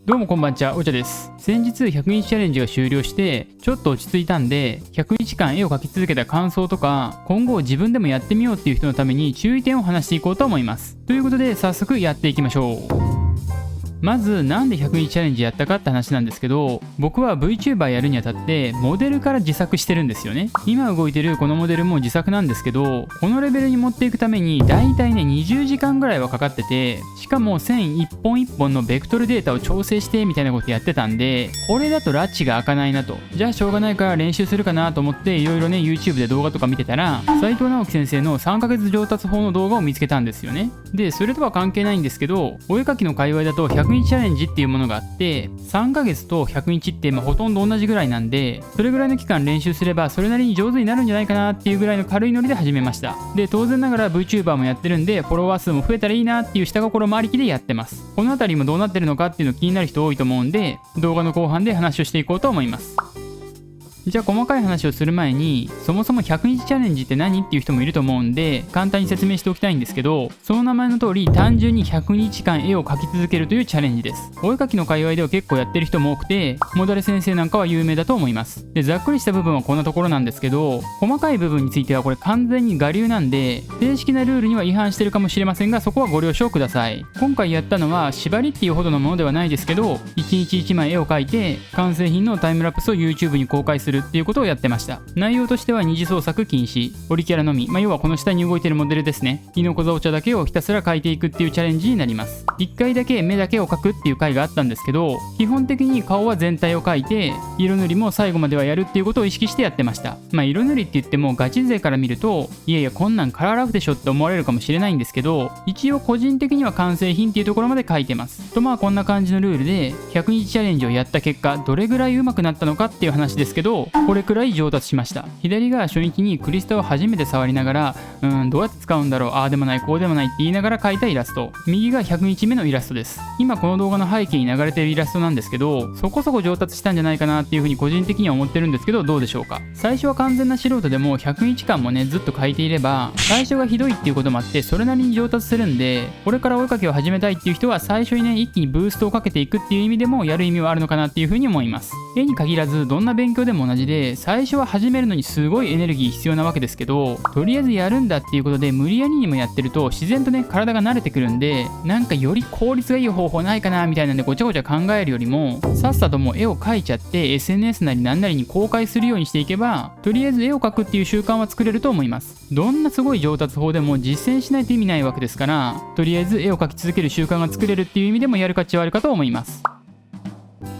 どうもこんばんちは、お茶です。先日100日チャレンジが終了してちょっと落ち着いたんで、100日間絵を描き続けた感想とか今後自分でもやってみようっていう人のために注意点を話していこうと思います。ということで早速やっていきましょう。まずなんで100日チャレンジやったかって話なんですけど、僕は VTuber やるにあたってモデルから自作してるんですよね。今動いてるこのモデルも自作なんですけど、このレベルに持っていくためにだいたいね20時間ぐらいはかかってて、しかも線一本一本のベクトルデータを調整してみたいなことやってたんで、これだとラッチが開かないなと、じゃあしょうがないから練習するかなと思っていろいろね YouTube で動画とか見てたら、斉藤直樹先生の3ヶ月上達法の動画を見つけたんですよね。でそれとは関係ないんですけど、お絵描きの界隈だと100日チャレンジっていうものがあって、3ヶ月と100日ってほとんど同じぐらいなんで、それぐらいの期間練習すればそれなりに上手になるんじゃないかなっていうぐらいの軽いノリで始めました。で当然ながら VTuber もやってるんで、フォロワー数も増えたらいいなっていう下心もありきでやってます。この辺りもどうなってるのかっていうの気になる人多いと思うんで、動画の後半で話をしていこうと思います。じゃあ細かい話をする前に、そもそも100日チャレンジって何っていう人もいると思うんで簡単に説明しておきたいんですけど、その名前の通り単純に100日間絵を描き続けるというチャレンジです。お絵描きの界隈では結構やってる人も多くて、モダレ先生なんかは有名だと思います。でざっくりした部分はこんなところなんですけど、細かい部分についてはこれ完全に我流なんで正式なルールには違反してるかもしれませんが、そこはご了承ください。今回やったのは縛りっていうほどのものではないですけど、1日1枚絵を描いて完成品のタイムラプスを YouTube に公開するっていうことをやってました。内容としては二次創作禁止、オリキャラのみ、要はこの下に動いてるモデルですね、猪子座お茶だけをひたすら描いていくっていうチャレンジになります。1回だけ目だけを描くっていう回があったんですけど、基本的に顔は全体を描いて色塗りも最後まではやるっていうことを意識してやってました。色塗りって言ってもガチ勢から見ると、いやいやこんなんカラーラフでしょって思われるかもしれないんですけど、一応個人的には完成品っていうところまで描いてますと。こんな感じのルールで100日チャレンジをやった結果、どれぐらい上手くなったのかっていう話ですけど、これくらい上達しました。左が初日にクリスタを初めて触りながら、どうやって使うんだろう、ああでもないこうでもないって言いながら描いたイラスト、右が100日目のイラストです。今この動画の背景に流れているイラストなんですけど、そこそこ上達したんじゃないかなっていうふうに個人的には思ってるんですけど、どうでしょうか。最初は完全な素人でも100日間もねずっと描いていれば、最初がひどいっていうこともあってそれなりに上達するんで、これからお絵描きを始めたいっていう人は最初にね一気にブーストをかけていくっていう意味でもやる意味はあるのかなっていうふうに思います。絵に限らずどんな勉強でも同じで、最初は始めるのにすごいエネルギー必要なわけですけど、とりあえずやるんだっていうことで無理やりにもやってると自然とね体が慣れてくるんで、なんかより効率がいい方法ないかなみたいなんでごちゃごちゃ考えるよりも、さっさともう絵を描いちゃって SNS なりなんなりに公開するようにしていけば、とりあえず絵を描くっていう習慣は作れると思います。どんなすごい上達法でも実践しないと意味ないわけですから、とりあえず絵を描き続ける習慣が作れるっていう意味でもやる価値はあるかと思います。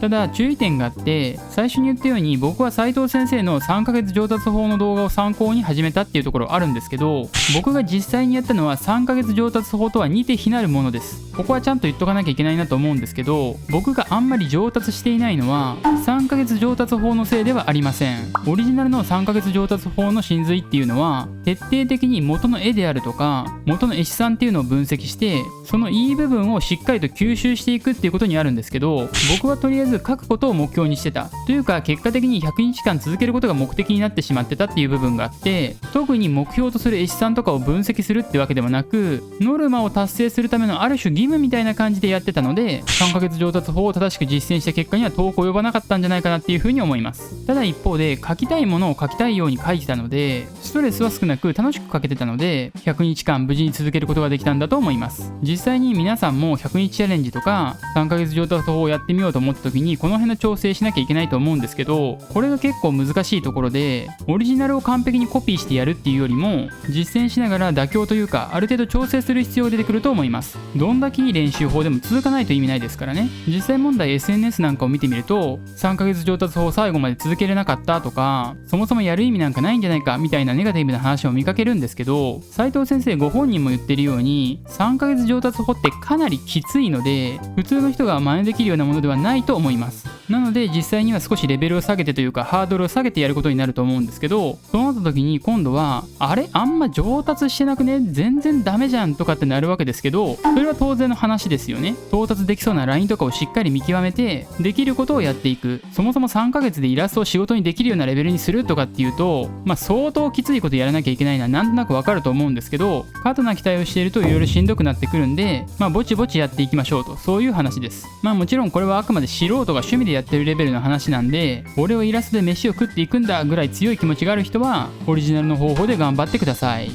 ただ注意点があって、最初に言ったように僕は斉藤先生の3ヶ月上達法の動画を参考に始めたっていうところあるんですけど、僕が実際にやったのは3ヶ月上達法とは似て非なるものです。ここはちゃんと言っとかなきゃいけないなと思うんですけど、僕があんまり上達していないのは3ヶ月上達法のせいではありません。オリジナルの3ヶ月上達法の真髄っていうのは、徹底的に元の絵であるとか元の絵師さんっていうのを分析して、そのいい部分をしっかりと吸収していくっていうことにあるんですけど、僕はとりあえず書くことを目標にしてたというか、結果的に100日間続けることが目的になってしまってたっていう部分があって、特に目標とする絵師さんとかを分析するってわけでもなく、ノルマを達成するためのある種義務みたいな感じでやってたので、3ヶ月上達法を正しく実践した結果には遠く及ばなかったんじゃないかなっていうふうに思います。ただ一方で書きたいものを書きたいように書いてたので、ストレスは少なく楽しく書けてたので、100日間無事に続けることができたんだと思います。実際に皆さんも100日チャレンジとか3ヶ月上達法をやってみようと思った時にこの辺の調整しなきゃいけないと思うんですけど、これが結構難しいところで、オリジナルを完璧にコピーしてやるっていうよりも実践しながら妥協というかある程度調整する必要が出てくると思います。どんだけいい練習法でも続かないと意味ないですからね。実際問題 SNS なんかを見てみると、3ヶ月上達法を最後まで続けれなかったとか、そもそもやる意味なんかないんじゃないかみたいなネガティブな話を見かけるんですけど、斉藤先生ご本人も言ってるように3ヶ月上達法ってかなりきついので、普通の人が真似できるようなものではないと思います。なので実際には少しレベルを下げてというかハードルを下げてやることになると思うんですけど、そうなった時に今度はあれあんま上達してなくね、全然ダメじゃんとかってなるわけですけど、それは当然の話ですよね。到達できそうなラインとかをしっかり見極めてできることをやっていく。そもそも3ヶ月でイラストを仕事にできるようなレベルにするとかっていうと、相当きついことやらなきゃいけないのはなんとなくわかると思うんですけど、過度な期待をしているといろいろしんどくなってくるんで、ぼちぼちやっていきましょうと、そういう話です。もちろんこれはあくまで素人が趣味でやってるレベルの話なんで、俺はイラストで飯を食っていくんだぐらい強い気持ちがある人はオリジナルの方法で頑張ってください。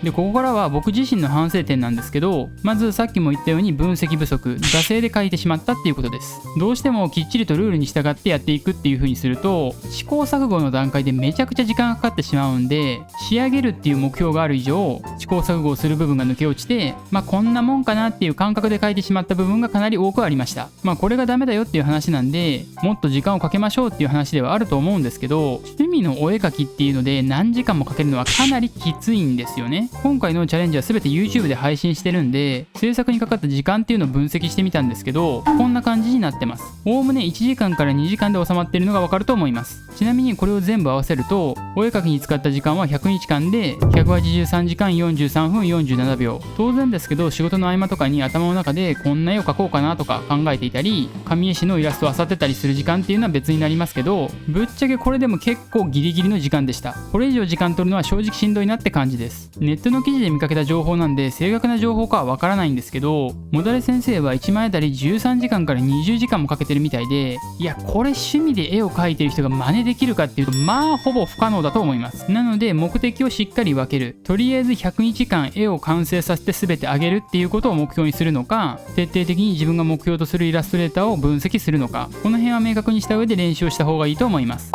でここからは僕自身の反省点なんですけど、まずさっきも言ったように分析不足、惰性で書いてしまったっていうことです。どうしてもきっちりとルールに従ってやっていくっていう風にすると、試行錯誤の段階でめちゃくちゃ時間がかかってしまうんで、仕上げるっていう目標がある以上試行錯誤をする部分が抜け落ちて、こんなもんかなっていう感覚で書いてしまった部分がかなり多くありました。これがダメだよっていう話なんで、もっと時間をかけましょうっていう話ではあると思うんですけど、趣味のお絵描きっていうので何時間もかけるのはかなりきついんですよね。今回のチャレンジは全て YouTube で配信してるんで、制作にかかった時間っていうのを分析してみたんですけど、こんな感じになってます。おおむね1時間から2時間で収まっているのがわかると思います。ちなみにこれを全部合わせると、お絵描きに使った時間は100日間で183時間43分47秒。当然ですけど、仕事の合間とかに頭の中でこんな絵を描こうかなとか考えていたり、紙絵師のイラストを漁ってたりする時間っていうのは別になりますけど、ぶっちゃけこれでも結構ギリギリの時間でした。これ以上時間取るのは正直しんどいなって感じです。ネットの記事で見かけた情報なんで正確な情報かはわからないんですけど、もだれ先生は1枚あたり13時間から20時間もかけてるみたいで、いやこれ趣味で絵を描いてる人が真似できるかっていうとほぼ不可能だと思います。なので目的をしっかり分ける。とりあえず100日間絵を完成させて全てあげるっていうことを目標にするのか、徹底的に自分が目標とするイラストレーターを分析するのか、この辺は明確にした上で練習をした方がいいと思います。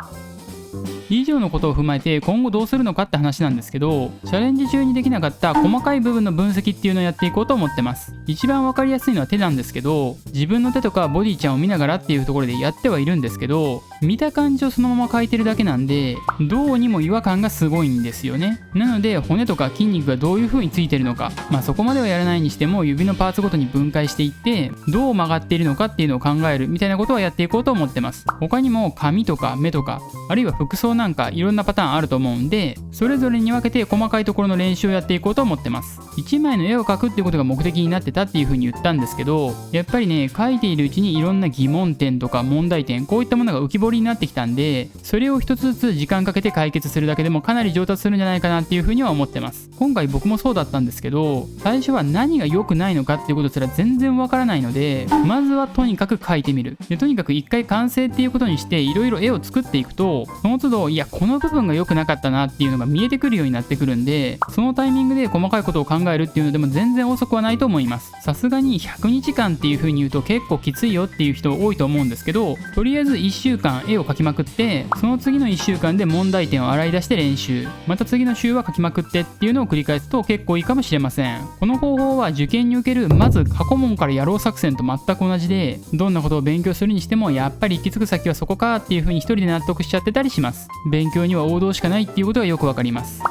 以上のことを踏まえて今後どうするのかって話なんですけど、チャレンジ中にできなかった細かい部分の分析っていうのをやっていこうと思ってます。一番わかりやすいのは手なんですけど、自分の手とかボディちゃんを見ながらっていうところでやってはいるんですけど、見た感じをそのまま描いてるだけなんで、どうにも違和感がすごいんですよね。なので骨とか筋肉がどういう風についてるのか、そこまではやらないにしても指のパーツごとに分解していってどう曲がっているのかっていうのを考えるみたいなことはやっていこうと思ってます。他にも髪とか目とか、あるいは服装なんかいろんなパターンあると思うんで、それぞれに分けて細かいところの練習をやっていこうと思ってます。1枚の絵を描くっていうことが目的になってたっていう風に言ったんですけど、やっぱりね、描いているうちにいろんな疑問点とか問題点、こういったものが浮き彫りになってきたんで、それを一つずつ時間かけて解決するだけでもかなり上達するんじゃないかなっていう風には思ってます。今回僕もそうだったんですけど、最初は何が良くないのかっていうことすら全然わからないので、まずはとにかく描いてみる。でとにかく一回完成っていうことにしていろいろ絵を作っていくと、その都度いやこの部分が良くなかったなっていうのが見えてくるようになってくるんで、そのタイミングで細かいことを考えるっていうのでも全然遅くはないと思います。さすがに100日間っていう風に言うと結構きついよっていう人多いと思うんですけど、とりあえず1週間絵を描きまくって、その次の1週間で問題点を洗い出して練習、また次の週は描きまくってっていうのを繰り返すと結構いいかもしれません。この方法は受験に受けるまず過去問からやろう作戦と全く同じで、どんなことを勉強するにしてもやっぱり行き着く先はそこかっていう風に一人で納得しちゃってたりします。勉強には王道しかないっていうことがよくわかります。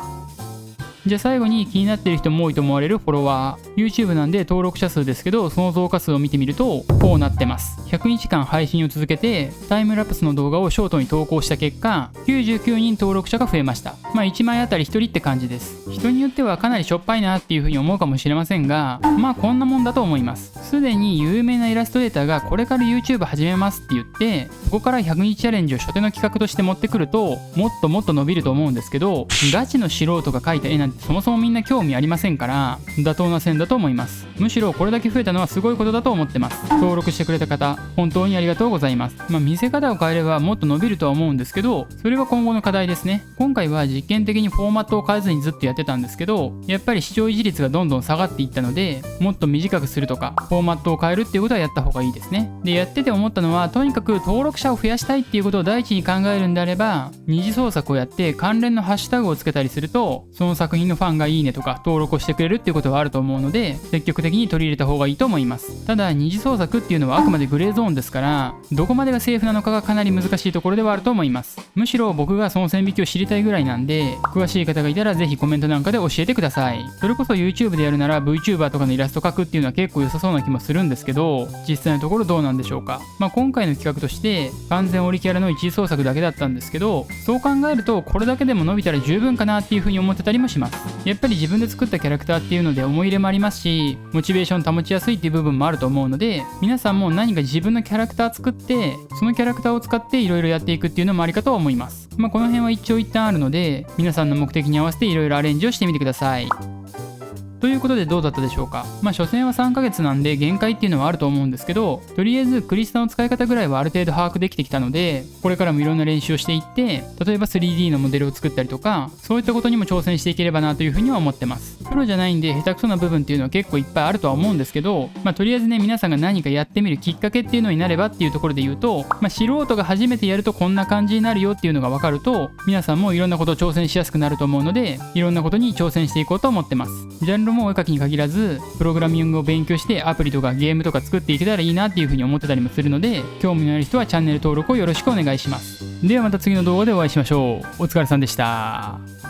じゃあ最後に気になっている人も多いと思われるフォロワー、 YouTube なんで登録者数ですけど、その増加数を見てみるとこうなってます。100日間配信を続けてタイムラプスの動画をショートに投稿した結果、99人登録者が増えました。1枚あたり1人って感じです。人によってはかなりしょっぱいなっていう風に思うかもしれませんが、こんなもんだと思います。すでに有名なイラストレーターがこれから YouTube 始めますって言って、そこから100日チャレンジを初手の企画として持ってくるともっともっと伸びると思うんですけど、ガチの素人が描いた絵なんてそもそもみんな興味ありませんから、妥当な線だと思います。むしろこれだけ増えたのはすごいことだと思ってます。登録してくれた方本当にありがとうございます。見せ方を変えればもっと伸びるとは思うんですけど、それは今後の課題ですね。今回は実験的にフォーマットを変えずにずっとやってたんですけど、やっぱり視聴維持率がどんどん下がっていったので、もっと短くするとかフォーマットを変えるっていうことはやった方がいいですね。でやってて思ったのは、とにかく登録者を増やしたいっていうことを第一に考えるんであれば、二次創作をやって関連のハッシュタグをつけたりすると、その作品のファンがいいねとか登録をしてくれるっていうことはあると思うので、積極的に取り入れた方がいいと思います。ただ二次創作っていうのはあくまでグレーゾーンですから、どこまでがセーフなのかがかなり難しいところではあると思います。むしろ僕がその線引きを知りたいぐらいなんで、詳しい方がいたらぜひコメントなんかで教えてください。それこそ YouTube でやるなら VTuber とかのイラスト描くっていうのは結構良さそうな気もするんですけど、実際のところどうなんでしょうか。今回の企画として完全オリキャラの一次創作だけだったんですけど、そう考えるとこれだけでも伸びたら十分かなっていう風に思ってたりもします。やっぱり自分で作ったキャラクターっていうので思い入れもありますし、モチベーション保ちやすいっていう部分もあると思うので、皆さんも何か自分のキャラクター作って、そのキャラクターを使っていろいろやっていくっていうのもありかと思います。この辺は一長一短あるので、皆さんの目的に合わせていろいろアレンジをしてみてください。ということでどうだったでしょうか。所詮は3ヶ月なんで限界っていうのはあると思うんですけど、とりあえずクリスタの使い方ぐらいはある程度把握できてきたので、これからもいろんな練習をしていって、例えば 3D のモデルを作ったりとか、そういったことにも挑戦していければなというふうには思ってます。プロじゃないんで下手くそな部分っていうのは結構いっぱいあるとは思うんですけど、とりあえずね、皆さんが何かやってみるきっかけっていうのになればっていうところで言うと、素人が初めてやるとこんな感じになるよっていうのが分かると、皆さんもいろんなことを挑戦しやすくなると思うので、いろんなことに挑戦していこうと思ってます。ジャンルもお絵描きに限らず、プログラミングを勉強してアプリとかゲームとか作っていけたらいいなっていうふうに思ってたりもするので、興味のある人はチャンネル登録をよろしくお願いします。ではまた次の動画でお会いしましょう。お疲れさんでした。